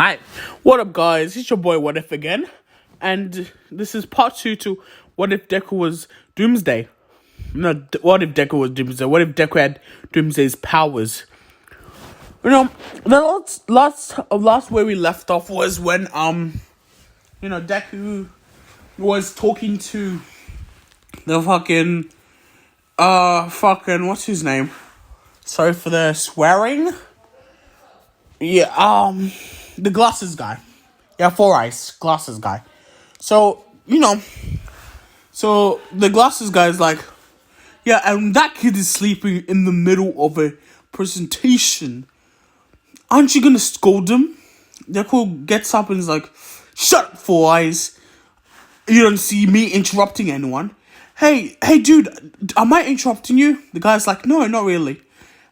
Hi, what up, guys? It's your boy What If again, and this is part 2 to What If Deku was Doomsday. No, what if Deku was Doomsday? What if Deku had Doomsday's powers? The last where we left off was when Deku was talking to the fucking what's his name? Sorry for the swearing. Yeah, the glasses guy. Yeah, Four Eyes, glasses guy. So the glasses guy is like, yeah, and that kid is sleeping in the middle of a presentation. Aren't you gonna scold him? Deku gets up and is like, shut up, Four Eyes. You don't see me interrupting anyone. Hey, dude, am I interrupting you? The guy's like, no, not really.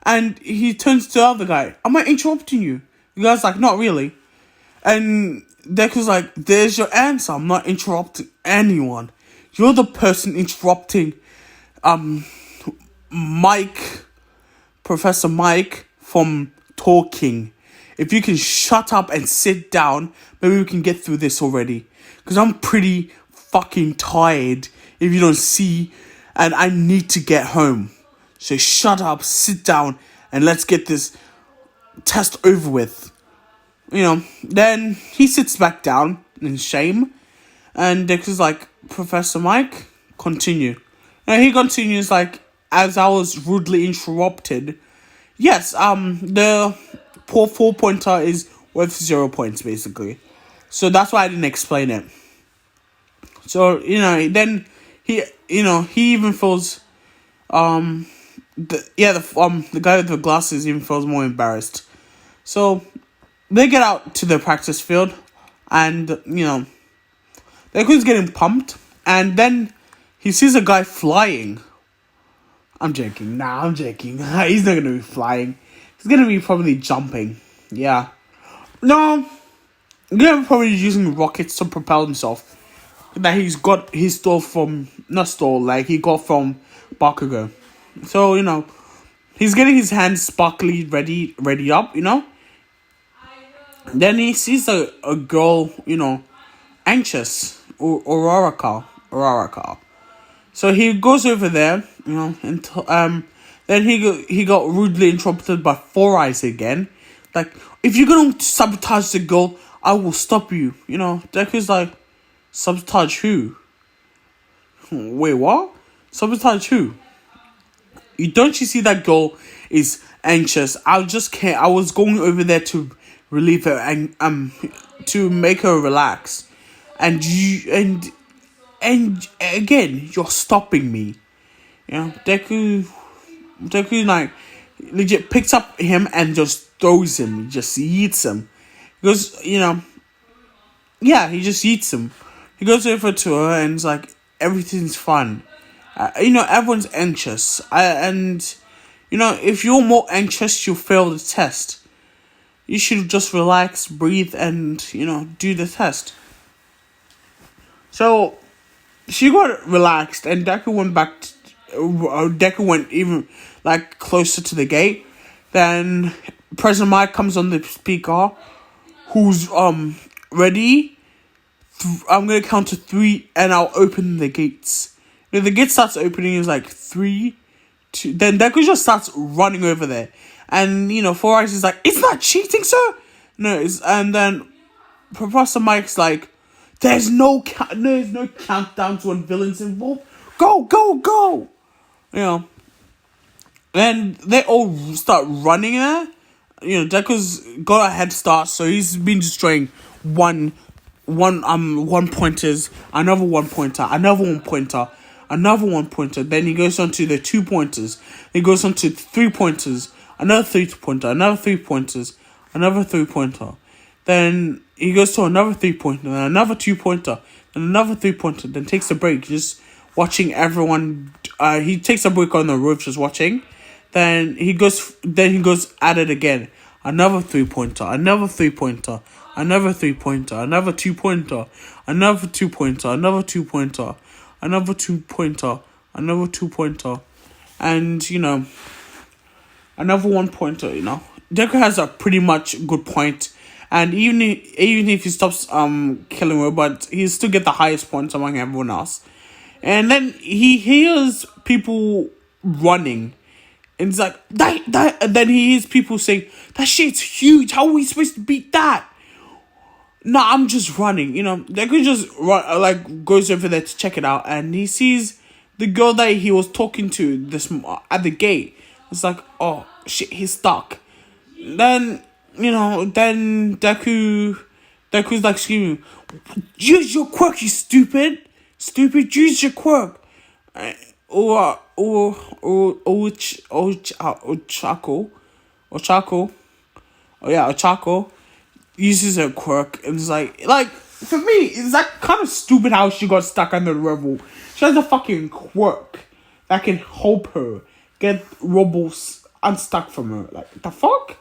And he turns to the other guy, am I interrupting you? The guy's like, not really. And Deku's like, there's your answer. I'm not interrupting anyone. You're the person interrupting Professor Mike, from talking. If you can shut up and sit down, maybe we can get through this already. Because I'm pretty fucking tired, if you don't see, and I need to get home. So shut up, sit down, and let's get this test over with. Then he sits back down in shame, and Deku's like, Professor Mike, continue. And he continues like, as I was rudely interrupted, yes, the poor 4-pointer is worth 0 points, basically. So that's why I didn't explain it. So, then he even feels, the guy with the glasses even feels more embarrassed. So they get out to the practice field, and Deku's getting pumped, and then he sees a guy flying. I'm joking. He's not gonna be flying. He's gonna be probably jumping. Yeah. No. He's gonna be probably using rockets to propel himself. That he got from Bakugo. So, he's getting his hands sparkly ready up, Then he sees a girl, anxious, Uraraka. So he goes over there, and then he got rudely interrupted by Four Eyes again. Like, if you're gonna sabotage the girl, I will stop you. Deku's like, sabotage who? Wait, what? Sabotage who? Don't you see that girl is anxious? I was going over there to relieve her and to make her relax, and again you're stopping me. Deku like legit picks up him and just throws him. He just eats him. He goes, he just eats him. He goes over to her and is like, everything's fun. Everyone's anxious. If you're more anxious, you'll fail the test. You should just relax, breathe, and, do the test. So, she got relaxed, and Deku went even, closer to the gate. Then, President Mike comes on the speaker, who's, ready. I'm going to count to 3, and I'll open the gates. The gate starts opening, it's like 3, 2, then Deku just starts running over there. And, Four Eyes is like, it's not cheating, sir! No, and then Professor Mike's like, there's no countdown to when villains involved. Go! Then they all start running there. Deku's got a head start, so he's been destroying one pointers, another 1-pointer, another 1-pointer, another 1-pointer. Then he goes on to the 2-pointers. He goes on to 3-pointers, another 3-pointer, another 3-pointers, another 3-pointer. Then he goes to another 3-pointer, then another 2-pointer, then another 3-pointer. Then takes a break, just watching everyone. He takes a break on the roof, just watching. Then he goes at it again. Another 3-pointer, another 3-pointer, another 3-pointer, another 2-pointer, another 2-pointer, another 2-pointer, another 2-pointer, another 2-pointer, and another 1-pointer. Deku has a pretty much good point And even if he stops killing robots, he still get the highest points among everyone else. And then he hears people running. And it's like, that, and then he hears people saying, that shit's huge, how are we supposed to beat that? No, I'm just running, They could just run, goes over there to check it out, and he sees the girl that he was talking to at the gate. It's like, oh, shit, he's stuck. Then, then Deku's like screaming, use your quirk, you stupid, use your quirk. Ochako uses her quirk, and it's like for me, it's like kind of stupid how she got stuck under the rubble. She has a fucking quirk that can help her get rubbles unstuck from her. Like, the fuck?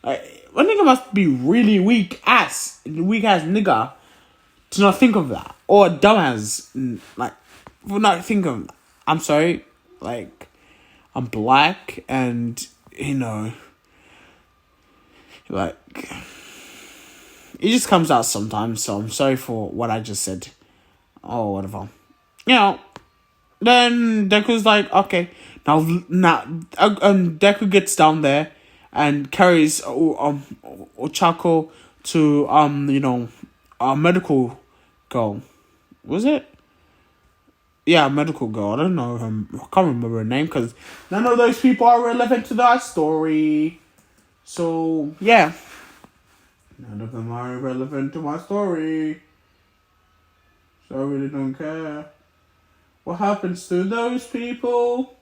Like, one nigga must be really weak ass nigga to not think of that, or a dumbass for not think of that. I'm sorry, I'm black, and it just comes out sometimes, so I'm sorry for what I just said. Or whatever. Then Deku's like, okay, now, Deku gets down there and carries Ochako to, a medical girl. Was it? Yeah, medical girl. I don't know. I can't remember her name because none of those people are relevant to that story. So, yeah. None of them are relevant to my story. So I really don't care. What happens to those people?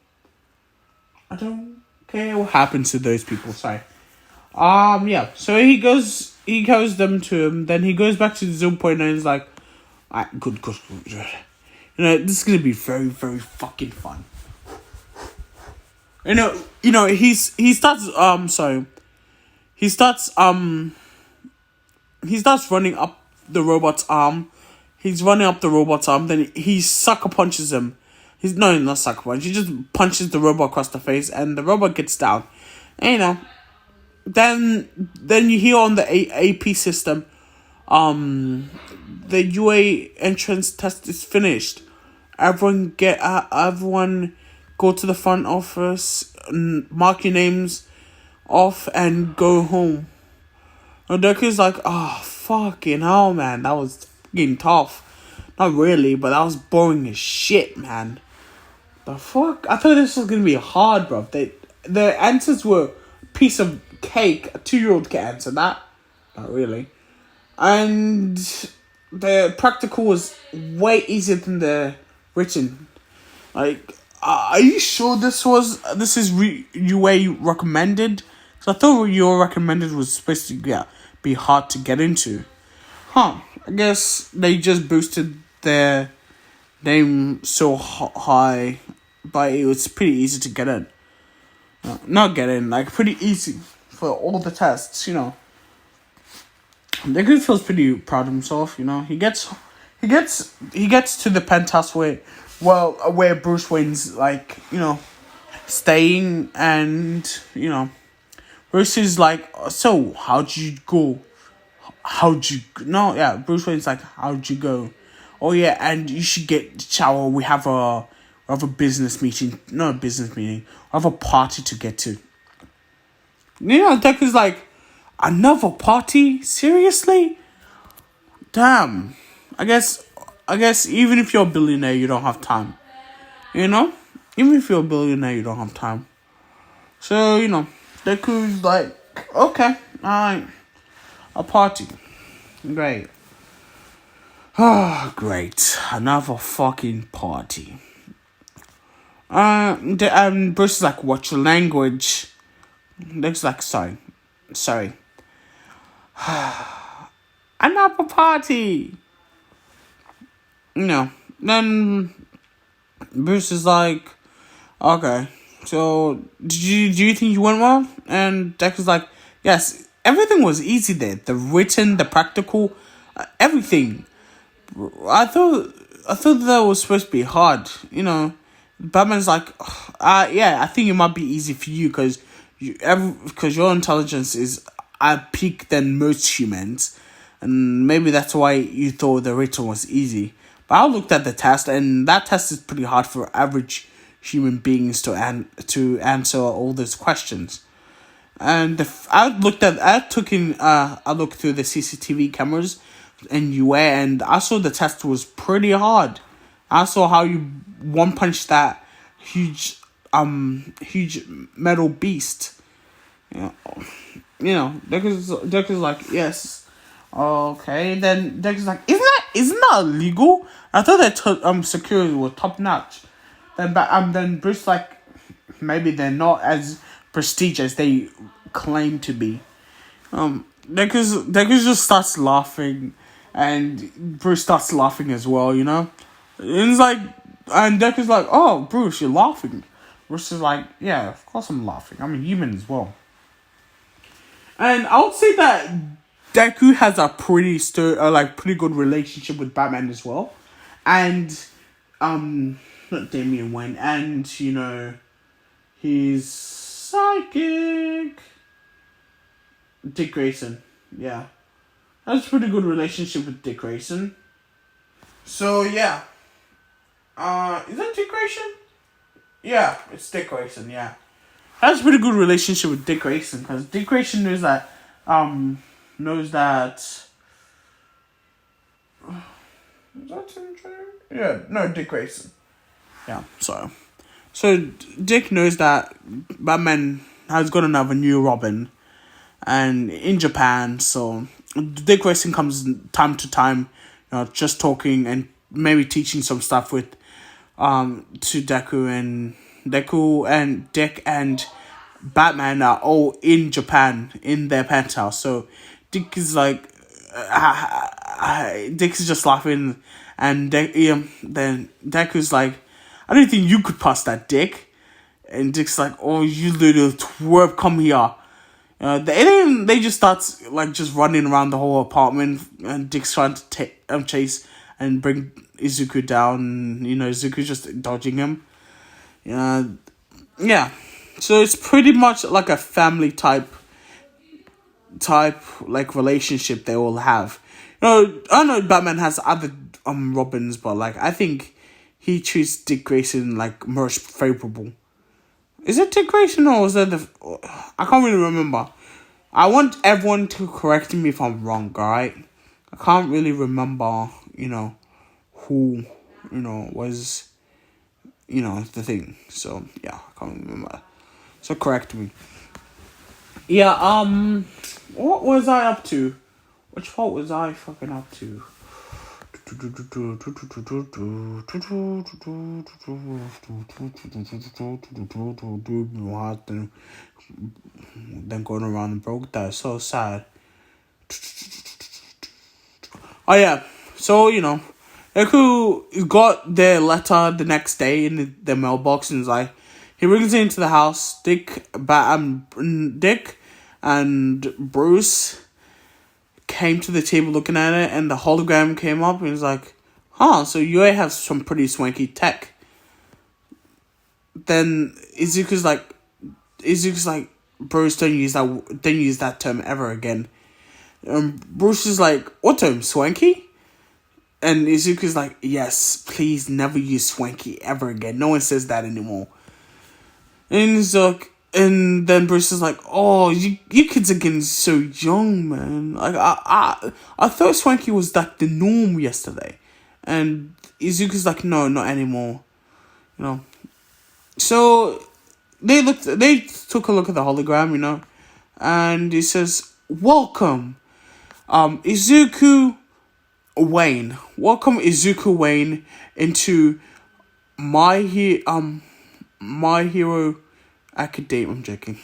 I don't care what happens to those people. Sorry. Yeah. So he goes them to him. Then he goes back to the 0.9 and is like, alright, good. This is gonna be very, very fucking fun. He starts running up the robot's arm. He's running up the robot's arm. Then he sucker punches him. Not sucker punch. He just punches the robot across the face, and the robot gets down. And, then you hear on the AP system, the UA entrance test is finished. Everyone go to the front office, mark your names off, and go home. And Deku's like, oh, fucking hell, man. That was fucking tough. Not really, but that was boring as shit, man. The fuck? I thought this was gonna be hard, bro. The answers were a piece of cake. A 2-year-old can answer that. Not really. And the practical was way easier than the written. Are you sure this is UA recommended? So I thought your recommended was supposed to be hard to get into. I guess they just boosted their name so high, but it was pretty easy to get in. Not get in, pretty easy for all the tests, Deku feels pretty proud of himself, He gets to the penthouse where Bruce Wayne's staying, and Bruce is like, so how'd you go? Bruce Wayne's like, how'd you go? Oh yeah, and you should get shower. We have a business meeting. Not a business meeting. We have a party to get to. Deku's like, another party? Seriously? Damn. I guess even if you're a billionaire, you don't have time. Even if you're a billionaire, you don't have time. So, Deku's like, okay, alright. A party. Great. Great. Another fucking party. Bruce is like, what's your language? Deku's like, sorry. Another party. Then Bruce is like, okay, so do you think you went well? And Deku's like, yes, everything was easy there. The written, the practical, everything. I thought that was supposed to be hard. Batman's like, I think it might be easy for you because your intelligence is peak than most humans, and maybe that's why you thought the written was easy. But I looked at the test, and that test is pretty hard for average human beings to answer all those questions. And I looked through the CCTV cameras in UA, and I saw the test was pretty hard. I saw how you one punch that huge metal beast. Deku's like, yes, okay. Then Deku's like, isn't that illegal? I thought that security was top notch. Then Bruce like, maybe they're not as prestigious as they claim to be. Deku just starts laughing, and Bruce starts laughing as well. And it's like, and Deku's like, oh, Bruce, you're laughing. Bruce is like, yeah, of course I'm laughing. I'm a human as well. And I would say that Deku has a pretty good relationship with Batman as well, and not Damian Wayne, and he's psychic. Dick Grayson, yeah, has a pretty good relationship with Dick Grayson. So yeah, is that Dick Grayson? Yeah, it's Dick Grayson. Yeah, has a pretty good relationship with Dick Grayson because Dick Grayson knows that. Is that Tim Trainer? Yeah, no, Dick Grayson. Yeah, so Dick knows that Batman has got another new Robin, and in Japan, so Dick Grayson comes time to time, just talking and maybe teaching some stuff with, to Deku and Dick and Batman are all in Japan in their penthouse. So Dick is like, Dick is just laughing, and then Deku's like, I don't think you could pass that, Dick. And Dick's like, oh, you little twerp, come here. They just start just running around the whole apartment, and Dick's trying to chase and bring Izuku down. Izuku's just dodging him. Yeah. So it's pretty much like a family type relationship they all have. I know Batman has other Robins, but I think he treats Dick Grayson most favorable. Is it Dick Grayson or was that I can't really remember. I want everyone to correct me if I'm wrong, alright? I can't really remember, who, was, the thing. So, yeah, I can't remember. So correct me. Yeah, what was I up to? Which part was I fucking up to? Then going around and broke that. So sad. Oh yeah. So, Deku got their letter the next day in the mailbox, and he brings it into the house. Dick and Bruce came to the table looking at it, and the hologram came up, and he's like, so you have some pretty swanky tech. Then Izuku's like, Bruce, don't use that term ever again. Bruce is like, what term, swanky? And Izuku's like, yes, please never use swanky ever again. No one says that anymore. And he's like, and then Bruce is like, oh, you kids are getting so young, man. I thought swanky was the norm yesterday. And Izuku's like, no, not anymore. So they took a look at the hologram, and he says, welcome, Izuku Wayne. Welcome Izuku Wayne into My Hero Academia. I'm joking.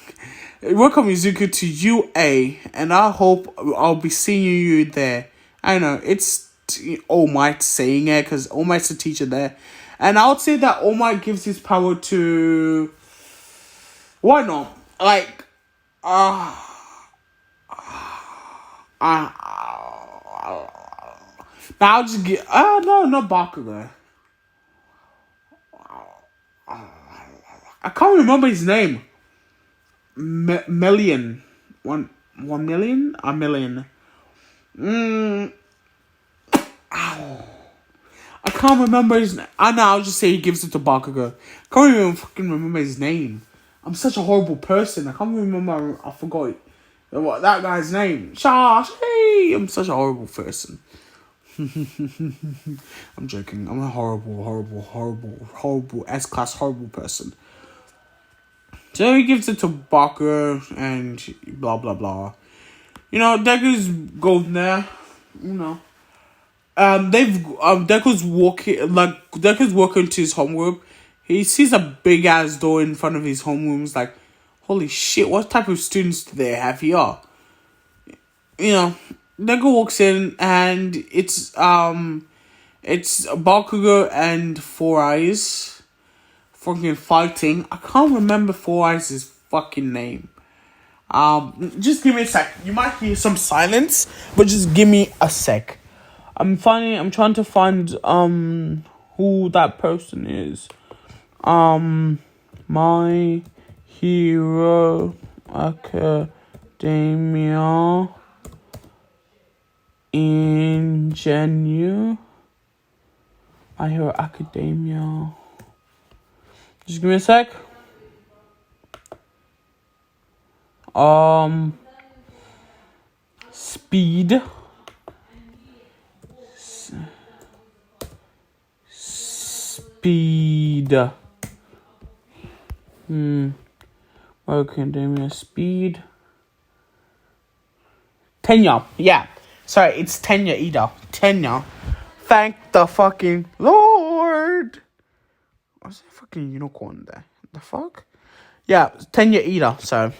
Welcome Izuku to UA, and I hope I'll be seeing you there. I know it's All Might saying it because All Might's the teacher there, and I would say that All Might gives his power to. Why not? I'll just get. No, not Bakugo. I can't remember his name. Melian. 1 million? A million. I can't remember his name. I know, I'll just say he gives it to Bakugo. Can't even fucking remember his name. I'm such a horrible person. I can't remember. I forgot what that guy's name. Shashi. I'm such a horrible person. I'm joking. I'm a horrible S-class horrible person. So he gives it to Bakugo and blah blah blah. You know, Deku's golden there. You know. Deku's walking to his homeroom. He sees a big ass door in front of his homeroom. He's like, holy shit, what type of students do they have here? You know, Deku walks in and it's Bakugo and Four Eyes fucking fighting. I can't remember Four Eyes' fucking name. Just give me a sec. You might hear some silence, but just give me a sec. I'm trying to find who that person is. My Hero Academia Ingenu. My Hero Academia. Just give me a sec. Speed. Academia Speed. Tenya. Yeah. Sorry, it's Tenya Ida. Tenya. Thank the fucking Lord. What's that fucking unicorn there? The fuck? Yeah, Tenya Ida. So,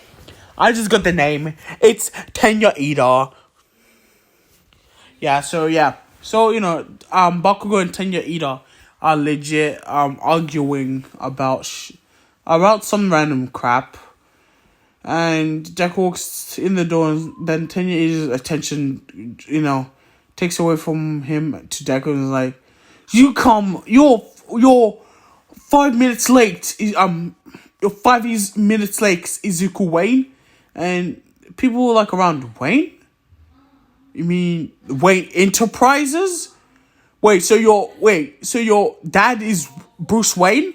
I just got the name. It's Tenya Ida. Yeah, so, you know, Bakugo and Tenya Ida are legit, arguing about some random crap. And Deku walks in the door, and then Tenya Ida's attention, you know, takes away from him to Deku and is like, you're 5 minutes late. You're 5 minutes late, Izuku Wayne. And people were like, around Wayne? You mean Wayne Enterprises? So your dad is Bruce Wayne?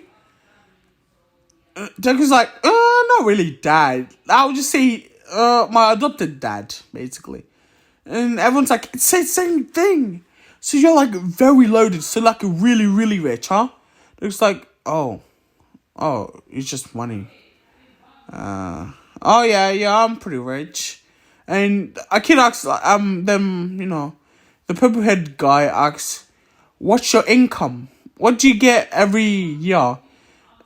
Deku's like, not really dad. I would just say, my adopted dad, basically. And everyone's like, it's the same thing. So you're like very loaded, so like really, really rich, huh? It's like, oh, it's just money. Yeah, I'm pretty rich. And a kid asks, them, you know, the purple head guy asks, what's your income? What do you get every year?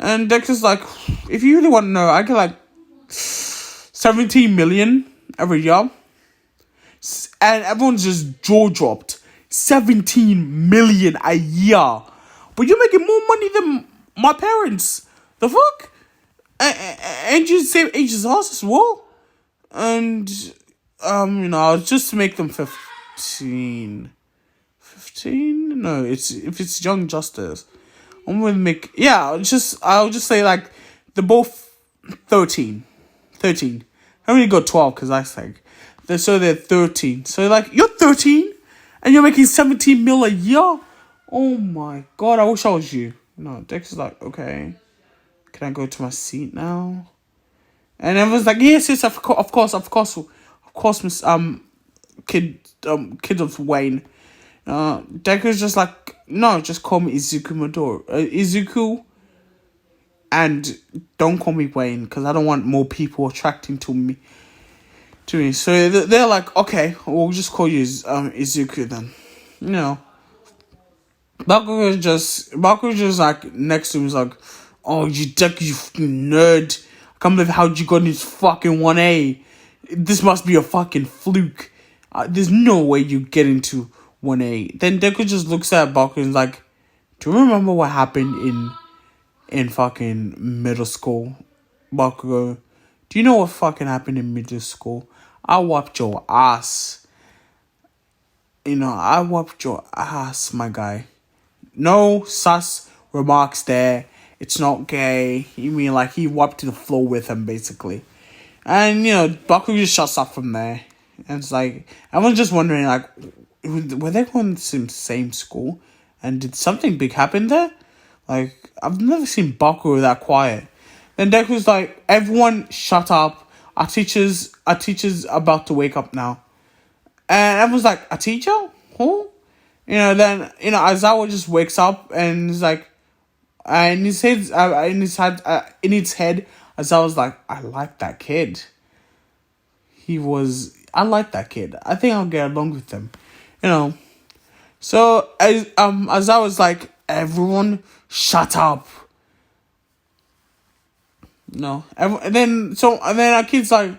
And Dexter's like, if you really want to know, I get like 17 million every year. And everyone's just jaw dropped. 17 million a year. But you're making more money than my parents. The fuck? And you the same age as us as well? And, you know, just to make them 15. 15? No, if it's Young Justice. I'm gonna make, I'll just say like, they're both 13. I only got 12 because I think. So they're 13. So like, you're 13 and you're making 17 mil a year? Oh my god, I wish I was you. No, Dex is like, okay. Can I go to my seat now? And everyone's like, yes, of course, Miss kid of Wayne. Deku's just like, no, just call me Izuku, and don't call me Wayne because I don't want more people attracting to me. So they're like, okay, we'll just call you Izuku then. You know, Bakugo's just like next to him is like, oh, Deku, you fucking nerd. I can't believe how you got this fucking 1A. This must be a fucking fluke. There's no way you get into 1A. Then Deku just looks at Bakugo and is like, do you remember what happened in fucking middle school? Bakugo, do you know what fucking happened in middle school? I whopped your ass. You know, I whopped your ass, my guy. No sus remarks there. It's not gay. You mean like he whopped to the floor with him, basically. And, Bakugo just shuts up from there. And it's like, everyone's just wondering, like, were they going to the same school? And did something big happen there? Like, I've never seen Bakugo that quiet. Then Deku's like, everyone shut up. Our teacher's about to wake up now. And everyone's like, a teacher? Who? Then, Aizawa just wakes up and is like, in his head, Aizawa's like, I like that kid. I like that kid. I think I'll get along with him. So, Aizawa's like, everyone shut up. No. And then our kid's like,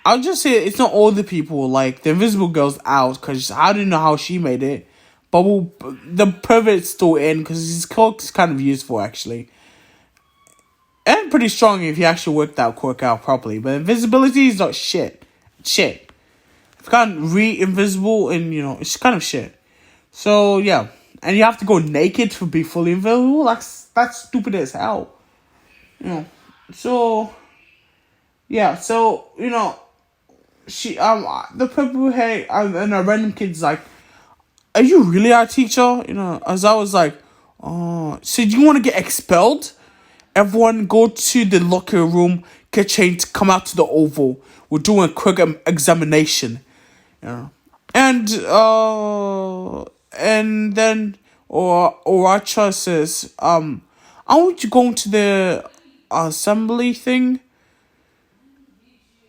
I'll just say it's not all the people, like, the invisible girl's out, because I don't know how she made it, but the pervert's still in, because his Quirk is kind of useful, actually. And pretty strong if you actually work that Quirk out properly, but invisibility is not shit. Shit. If you can't re-invisible, and, it's kind of shit. So, yeah. And you have to go naked to be fully invisible? That's stupid as hell. So, yeah, she, the purple hair, and a random kid's like, are you really our teacher? As I was like, oh, so do you want to get expelled? Everyone go to the locker room, get changed, come out to the oval. We're doing a quick examination. And then Uraraka says, I want you going to the assembly thing.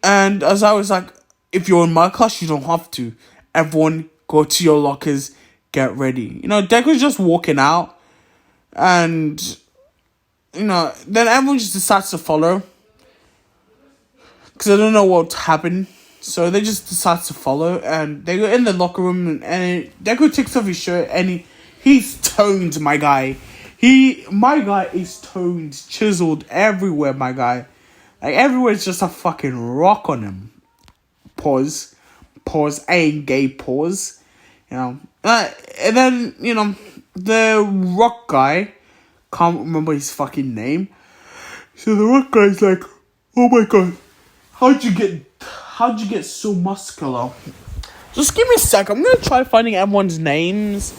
And as I was like, if you're in my class, you don't have to. Everyone go to your lockers, get ready. Deku's just walking out. And, then everyone just decides to follow. Because I don't know what happened. So they just decide to follow. And they go in the locker room. And Deku takes off his shirt. And he's toned, my guy. My guy is toned, chiseled everywhere, my guy. Like, everywhere's just a fucking rock on him. Pause. I ain't gay, pause. And then, the rock guy, can't remember his fucking name. So the rock guy's like, oh my god, how'd you get so muscular? Just give me a sec, I'm gonna try finding everyone's names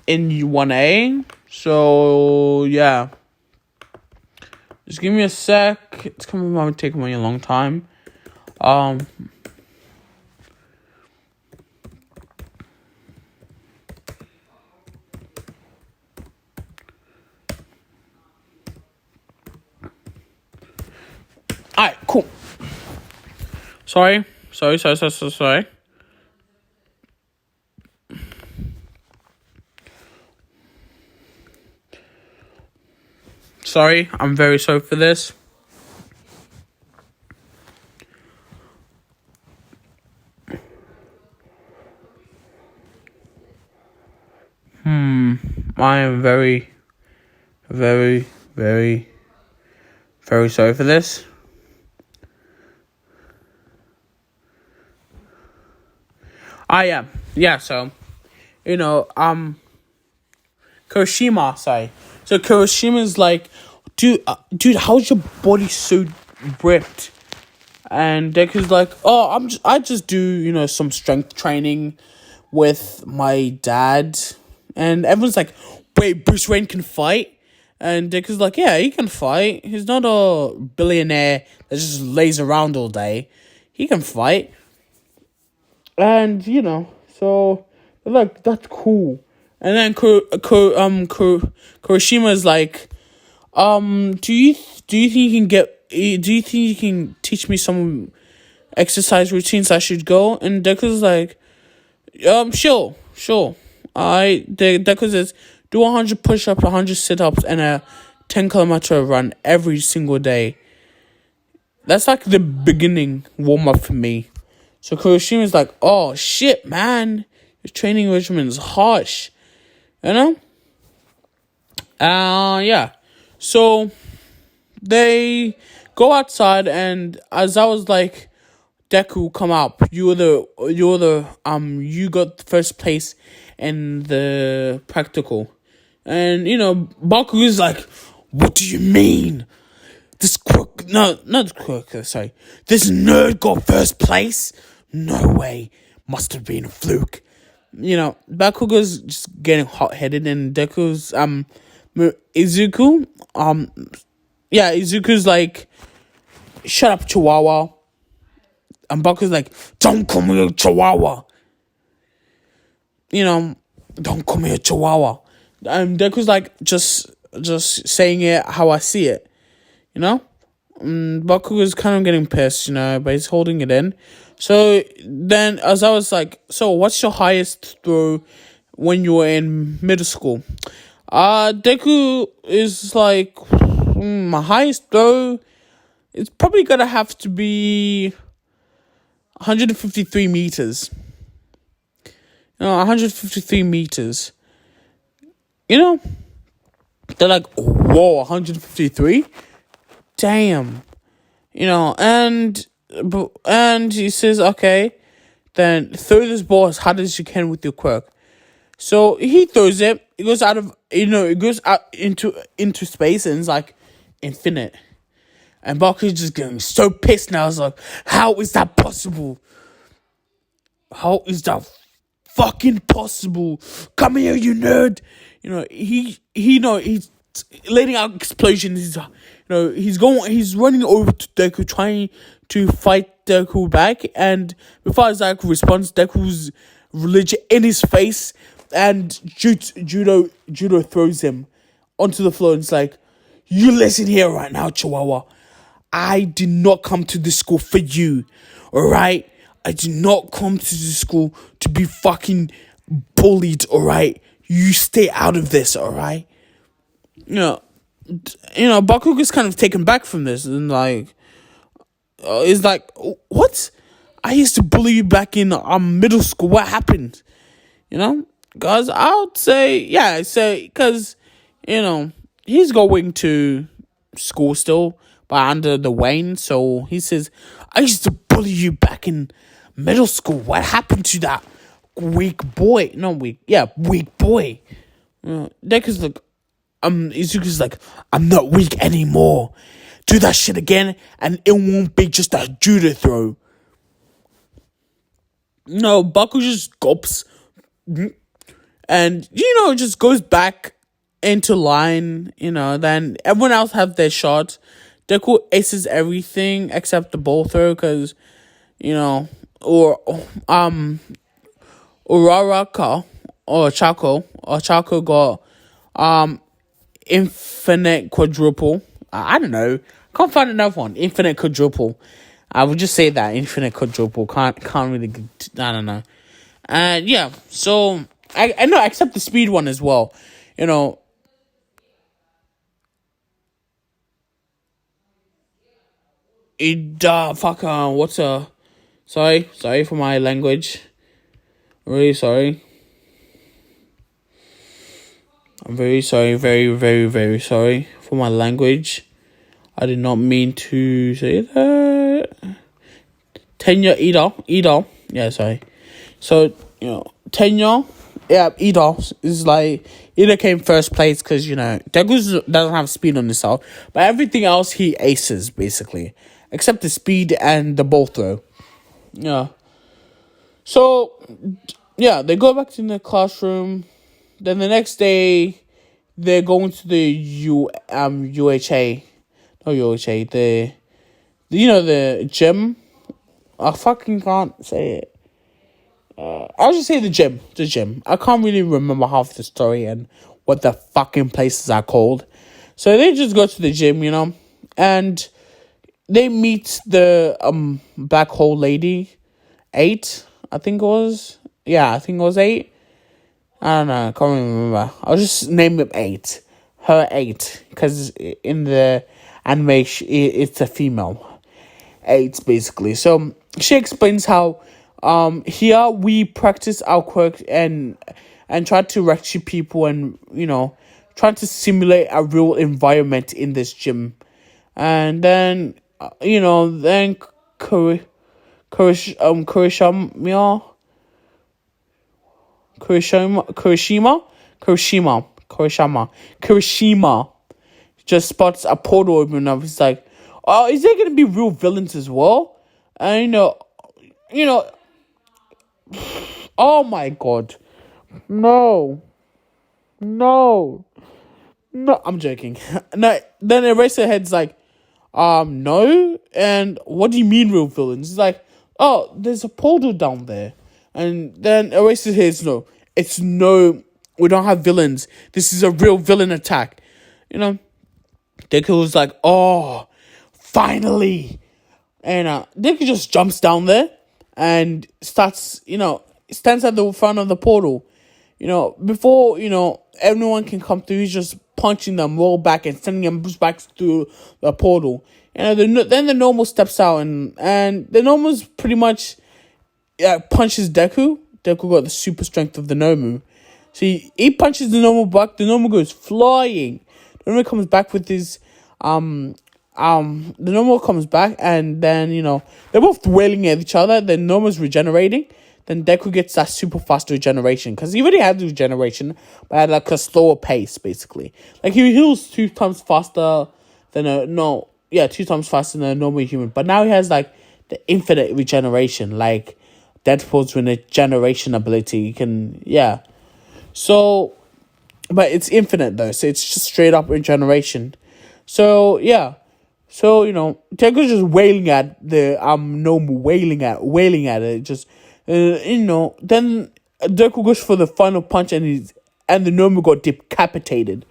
in 1A. So, yeah. Just give me a sec. It's coming taking me a long time. Alright, cool. Sorry. Sorry, I'm very sorry for this. I am very, very, very, very sorry for this. Yeah, so, Kuroshima, sorry. So Kuroshima's like, dude, how's your body so ripped? And Deku's like, oh, I just do, some strength training with my dad. And everyone's like, wait, Bruce Wayne can fight? And Deku's like, yeah, he can fight. He's not a billionaire that just lays around all day. He can fight. And, so, like, that's cool. And then Kuroshima's like, do you think you can teach me some exercise routines I should go? And Deku's like, sure. Deku says, do 100 push-ups, 100 sit-ups, and a 10-kilometer run every single day. That's like the beginning warm-up for me. So Kuroshima's like, oh shit, man, your training regimen is harsh. Yeah. So they go outside, and as I was like, Deku, come up. You got first place in the practical. And, Bakugo's like, what do you mean? this Quirk, no, not Quirk, sorry. This nerd got first place? No way. Must have been a fluke. Bakugo's just getting hot-headed, and Deku's, Izuku, Izuku's like, shut up, Chihuahua. And Bakugo's like, don't call me a Chihuahua. Don't call me a Chihuahua. And Deku's like, just saying it how I see it. Bakugo's kind of getting pissed, but he's holding it in. So then, as I was like, so what's your highest throw when you were in middle school? Deku is like, my highest throw, it's probably gonna have to be 153 meters. 153 meters. They're like, whoa, 153? Damn. And he says, okay, then throw this ball as hard as you can with your Quirk. So he throws it. It goes out of, it goes out into space, and it's like infinite. And Baku's just getting so pissed now. I was like, how is that possible? How is that fucking possible? Come here, you nerd. He's letting out explosions. He's running over to Deku, trying to fight Deku back, and before Isaac responds, Deku's religion in his face, and judo throws him onto the floor, and it's like, you listen here right now, Chihuahua. I did not come to this school for you, alright? I did not come to this school to be fucking bullied, alright? You stay out of this, alright? Bakugo's kind of taken back from this, and like, is like, what? I used to bully you back in middle school. What happened? Because I would say, because, he's going to school still, but under the Wayne, so he says, I used to bully you back in middle school. What happened to that weak boy? Weak boy. Deku's like, Izuku's like, I'm not weak anymore. Do that shit again, and it won't be just a judo throw. No, Baku just gulps, and just goes back into line. Then everyone else have their shot. Deku aces everything except the ball throw, because Uraraka or Chaco got infinite quadruple. I don't know. Can't find another one. Infinite quadruple. I would just say that infinite quadruple. Can't really. I don't know. And so I know, except the speed one as well. Sorry for my language. Really sorry. I'm very sorry, very, very, very sorry for my language. I did not mean to say that. Tenya Idol. Yeah, sorry. So, Tenya, Idol is like, Ida came first place because, Deku doesn't have speed on himself. But everything else he aces, basically. Except the speed and the ball throw. Yeah. So, they go back to the classroom. Then the next day, they're going to the UHA. Not UHA, the gym. I fucking can't say it. I'll just say the gym. The gym. I can't really remember half the story and what the fucking places are called. So they just go to the gym, and they meet the black hole lady. 8, I think it was. Yeah, I think it was 8. I don't know, I can't remember. I'll just name him 8. Her 8. Because in the animation, it's a female. 8, basically. So, she explains how here we practice our quirk and try to rescue people and, try to simulate a real environment in this gym. And then, then Kirishima just spots a portal open up. He's like, Is there gonna be real villains as well? And you know. Oh my god, no, no, no! I'm joking. No, then Eraserhead's like, no. And what do you mean real villains? He's like, oh, there's a portal down there. And then Eraserhead's no. It's no. We don't have villains. This is a real villain attack. Deku was like, oh, finally. And Deku just jumps down there and starts, stands at the front of the portal. Before, everyone can come through, he's just punching them, roll back, and sending them back through the portal. Then the normal steps out, and the normal's pretty much punches Deku. Deku got the super strength of the Nomu. So he punches the normal back, the normal goes flying. The normal comes back with his, the normal comes back, and then, they're both wailing at each other. Then normal's regenerating. Then Deku gets that super fast regeneration. Because he already had regeneration, but at like a slower pace, basically. Like he heals 2 times faster than 2 times faster than a normal human. But now he has like the infinite regeneration. Like Deadpool's regeneration ability. He can, So, but it's infinite though. So it's just straight up regeneration. So, yeah. So, Deku's just wailing at the normal, wailing at it. Just, then Deku goes for the final punch and the normal got decapitated.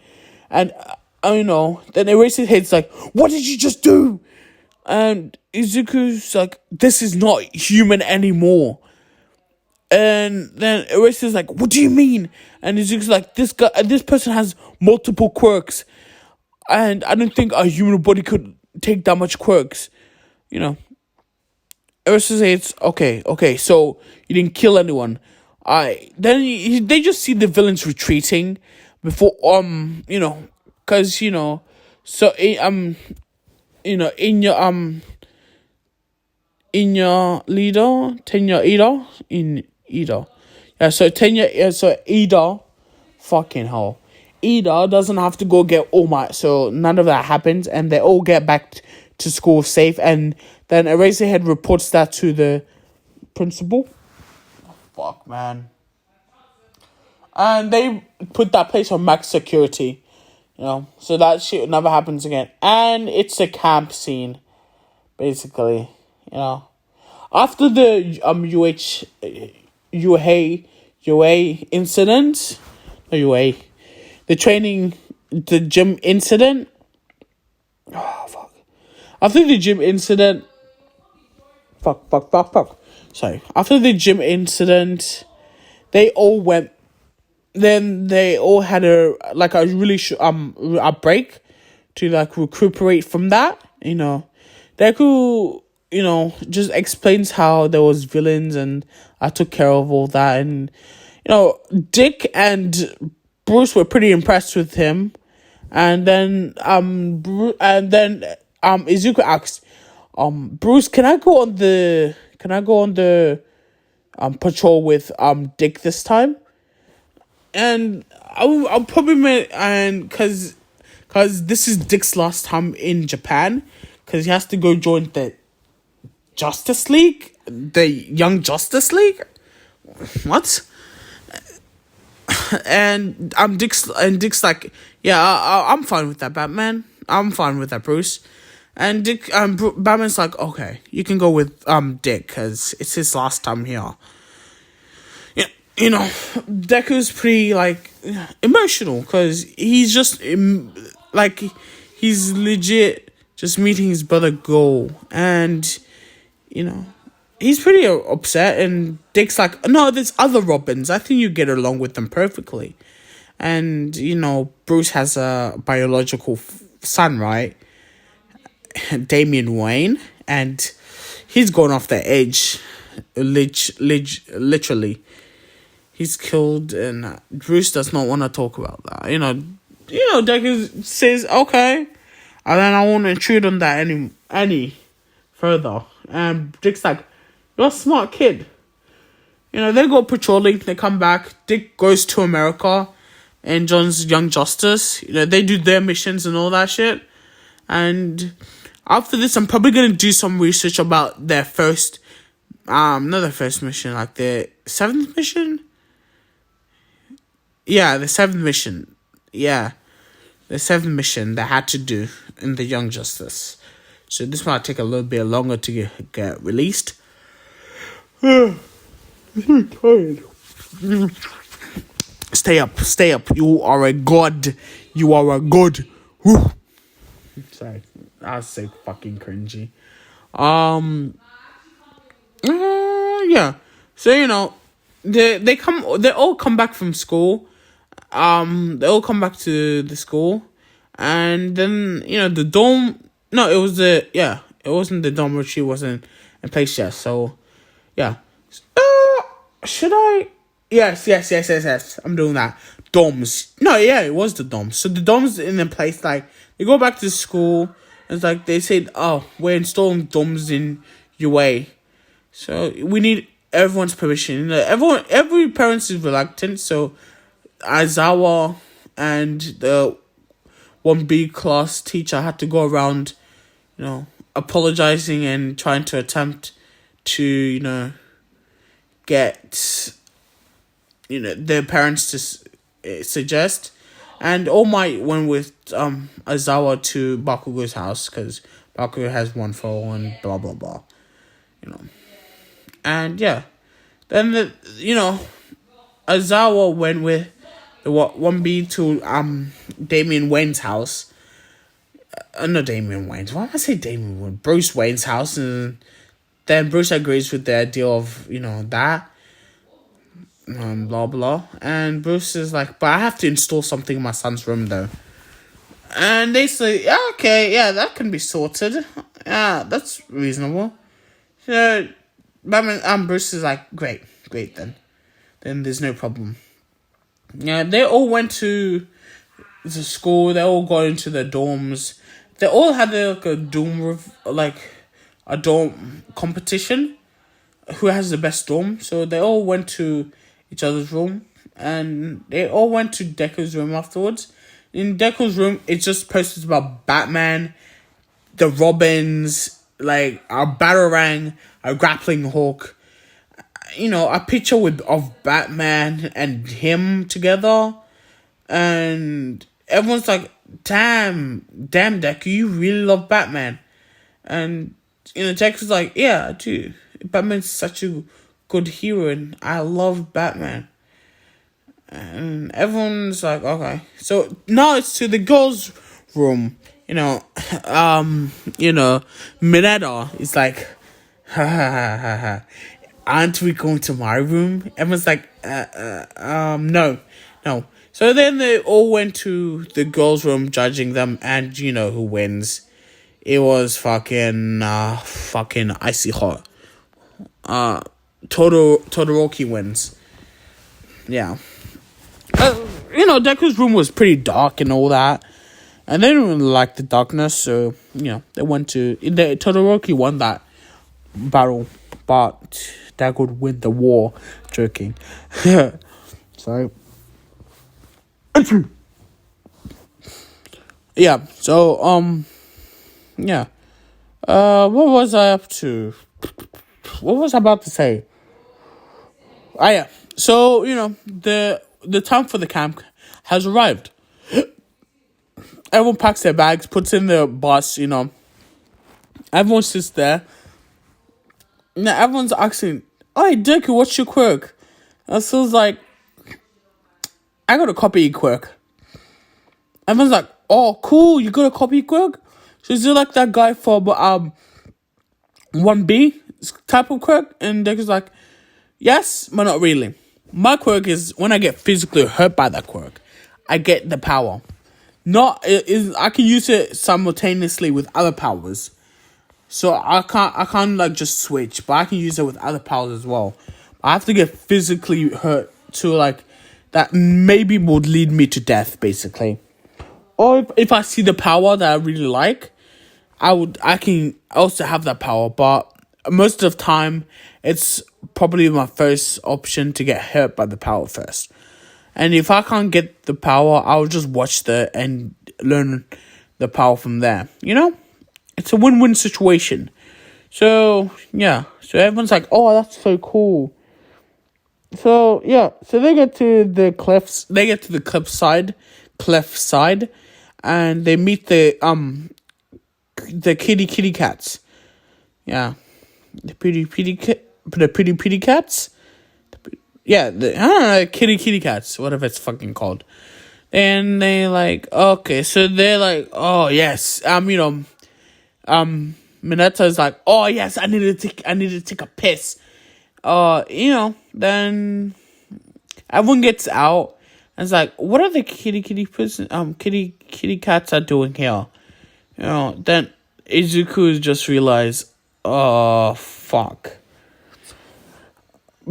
And, then Eraserhead's like, what did you just do? And Izuku's like, this is not human anymore. And then Eraser's like, what do you mean? And Izuku's like, this person has multiple quirks. And I don't think a human body could take that much quirks. Eraser says, okay, so you didn't kill anyone. Then they just see the villains retreating before, because, so, in your leader, Tenya Ida, in Ida. So Ida, fucking hell. Ida doesn't have to go get All Might, so none of that happens, and they all get back to school safe, and then Eraserhead reports that to the principal. Oh, fuck, man. And they put that place on max security, so that shit never happens again. And it's a camp scene, basically, After the UA incident, the gym incident. Oh, fuck. After the gym incident. Sorry. After the gym incident, they all went. Then they all had a really a break to recuperate from that. Deku, just explains how there was villains and I took care of all that, and Dick and Bruce were pretty impressed with him, and then Izuku asked, Bruce, can I go on the patrol with Dick this time? And I'll probably because this is Dick's last time in Japan, because he has to go join the Justice League, the Young Justice League. What? And Dick's like, yeah, I'm fine with that, Batman. I'm fine with that, Bruce. And Batman's like, okay, you can go with Dick because it's his last time here. Deku's pretty emotional because he's just he's legit just meeting his brother Go, and he's pretty upset. And Dick's like, no, there's other Robins. I think you get along with them perfectly. And Bruce has a biological son, right? Damian Wayne, and he's gone off the edge, literally. He's killed, and Bruce does not want to talk about that. Deku says, okay, and then I won't intrude on that any further. And Dick's like, you're a smart kid. They go patrolling, they come back. Dick goes to America and joins Young Justice. They do their missions and all that shit. And After this, I'm probably gonna do some research about their first, not their first mission, like the 7th mission. Yeah, the 7th mission. Yeah, the 7th mission they had to do in the Young Justice. So this might take a little bit longer to get released. I'm tired. Stay up. You are a god. Whew. Sorry, I was so fucking cringy. Yeah. So they all come back from school. They all come back to the school, and then the dorm. No, it wasn't the dormitory. Wasn't in place yet. So, yeah. Should I? Yes. I'm doing that. Dorms. No, yeah, it was the dorms. So the dorms in a place, like, they go back to school. It's like they said, oh, we're installing dorms in UA. So we need everyone's permission. Every parent is reluctant. So Aizawa and the 1B class teacher had to go around, apologizing and trying to attempt to, get, their parents to suggest. And All Might went with Aizawa to Bakugo's house because Bakugo has one phone and blah, blah, blah. And yeah. Then, Aizawa went with the 1B to Damian Wayne's house. Not Damian Wayne's. Why am I say Damian Wayne? Bruce Wayne's house. And then Bruce agrees with the idea of, that. Blah, blah. And Bruce is like, but I have to install something in my son's room, though. And they say, yeah, okay, yeah, that can be sorted. Yeah, that's reasonable. So, Batman, Bruce is like, great then. Then there's no problem. Yeah, they all went to the school. They all got into their dorms. They all had a dorm competition. Who has the best dorm? So they all went to each other's room, and they all went to Deku's room afterwards. In Deku's room, it's just posters about Batman, the Robins, like a Batarang, a Grappling Hawk. A picture of Batman and him together, and everyone's like, damn, Deku, you really love Batman. And Deku's like, yeah, I do. Batman's such a good hero, and I love Batman. And everyone's like, okay. So now it's to the girls' room. Mineta is like, aren't we going to my room? Everyone's like, no. So then they all went to the girls' room, judging them, and who wins? It was fucking icy hot. Todoroki wins. Yeah. Deku's room was pretty dark and all that. And they didn't really like the darkness, so, they went to... Todoroki won that battle, but Deku would win the war. Joking. So... yeah, so, yeah. What was I up to? What was I about to say? Yeah. So, the time for the camp has arrived. Everyone packs their bags, puts in the bus, Everyone sits there. Now, everyone's asking, hey, Deku, what's your quirk? And so it's like, I got a copy quirk. Everyone's like, oh, cool, you got a copy quirk? So is it like that guy for 1B type of quirk? And Deku's like, yes, but not really. My quirk is when I get physically hurt by that quirk, I get the power. I can use it simultaneously with other powers. So I can't just switch, but I can use it with other powers as well. I have to get physically hurt to that maybe would lead me to death, basically. Or if I see the power that I really like, I can also have that power, but most of the time it's probably my first option to get hurt by the power first. And if I can't get the power, I'll just watch and learn the power from there. it's a win-win situation. So yeah, so everyone's like, oh, that's so cool. So yeah, so they get to the cliffs. They get to the cliff side, and they meet the kitty cats. Yeah, the pretty cats. Yeah, I don't know, kitty cats, whatever it's fucking called. And they like, okay, so they're like, oh yes, Mineta's like, oh yes, I need to take a piss. Then everyone gets out and it's like, what are the kitty cats are doing here? Then Izuku just realized, oh fuck.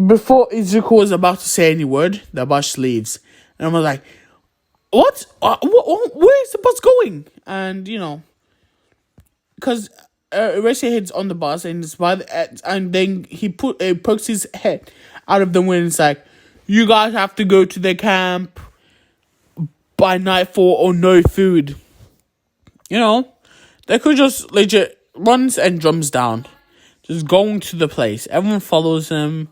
Before Izuku was about to say any word, the bus leaves. And I was like, what? Where is the bus going? And, because Eraserhead's on the bus and it's and then he pokes his head out of the window and it's like, you guys have to go to the camp by nightfall or no food. They could just legit runs and drums down. Just going to the place. Everyone follows him.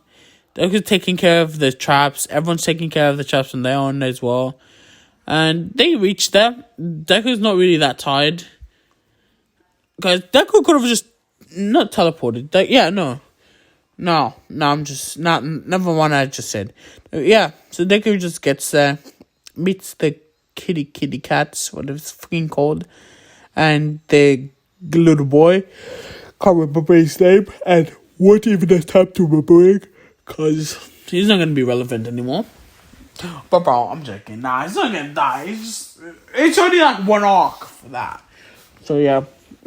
They're taking care of the traps. Everyone's taking care of the traps on their own as well. And they reach there. Deku's not really that tired. Because Deku could have just not teleported. No, I'm just not. Never mind, I just said. Yeah, so Deku just gets there, meets the kitty cats, whatever it's fucking called, and the little boy. Can't remember his name, and won't even attempt to remember it, because he's not going to be relevant anymore. But bro, I'm joking. Nah, he's not going to die. It's only like one arc for that. So yeah.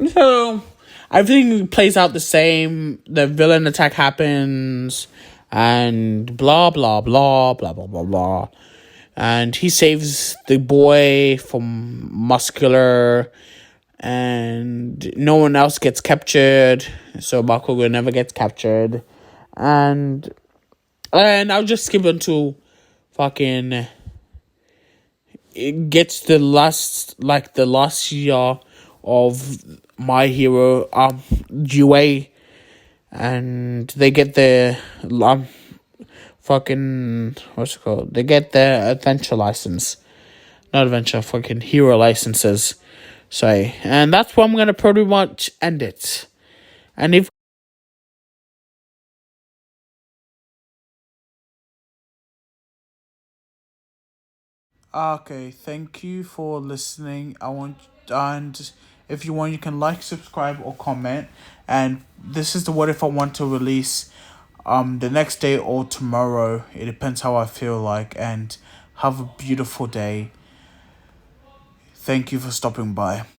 So everything plays out the same. The villain attack happens, and blah blah blah blah blah blah blah. And he saves the boy from Muscular, and no one else gets captured. So Bakugo never gets captured, and I'll just skip until fucking it gets the last year of My Hero UA, and they get the fucking what's it called? They get their adventure license, not adventure, fucking hero licenses. Sorry, and that's where I'm gonna pretty much end it. And if okay, thank you for listening. And if you want, you can like, subscribe, or comment. And this is the what if I want to release the next day or tomorrow. It depends how I feel like. And have a beautiful day. Thank you for stopping by.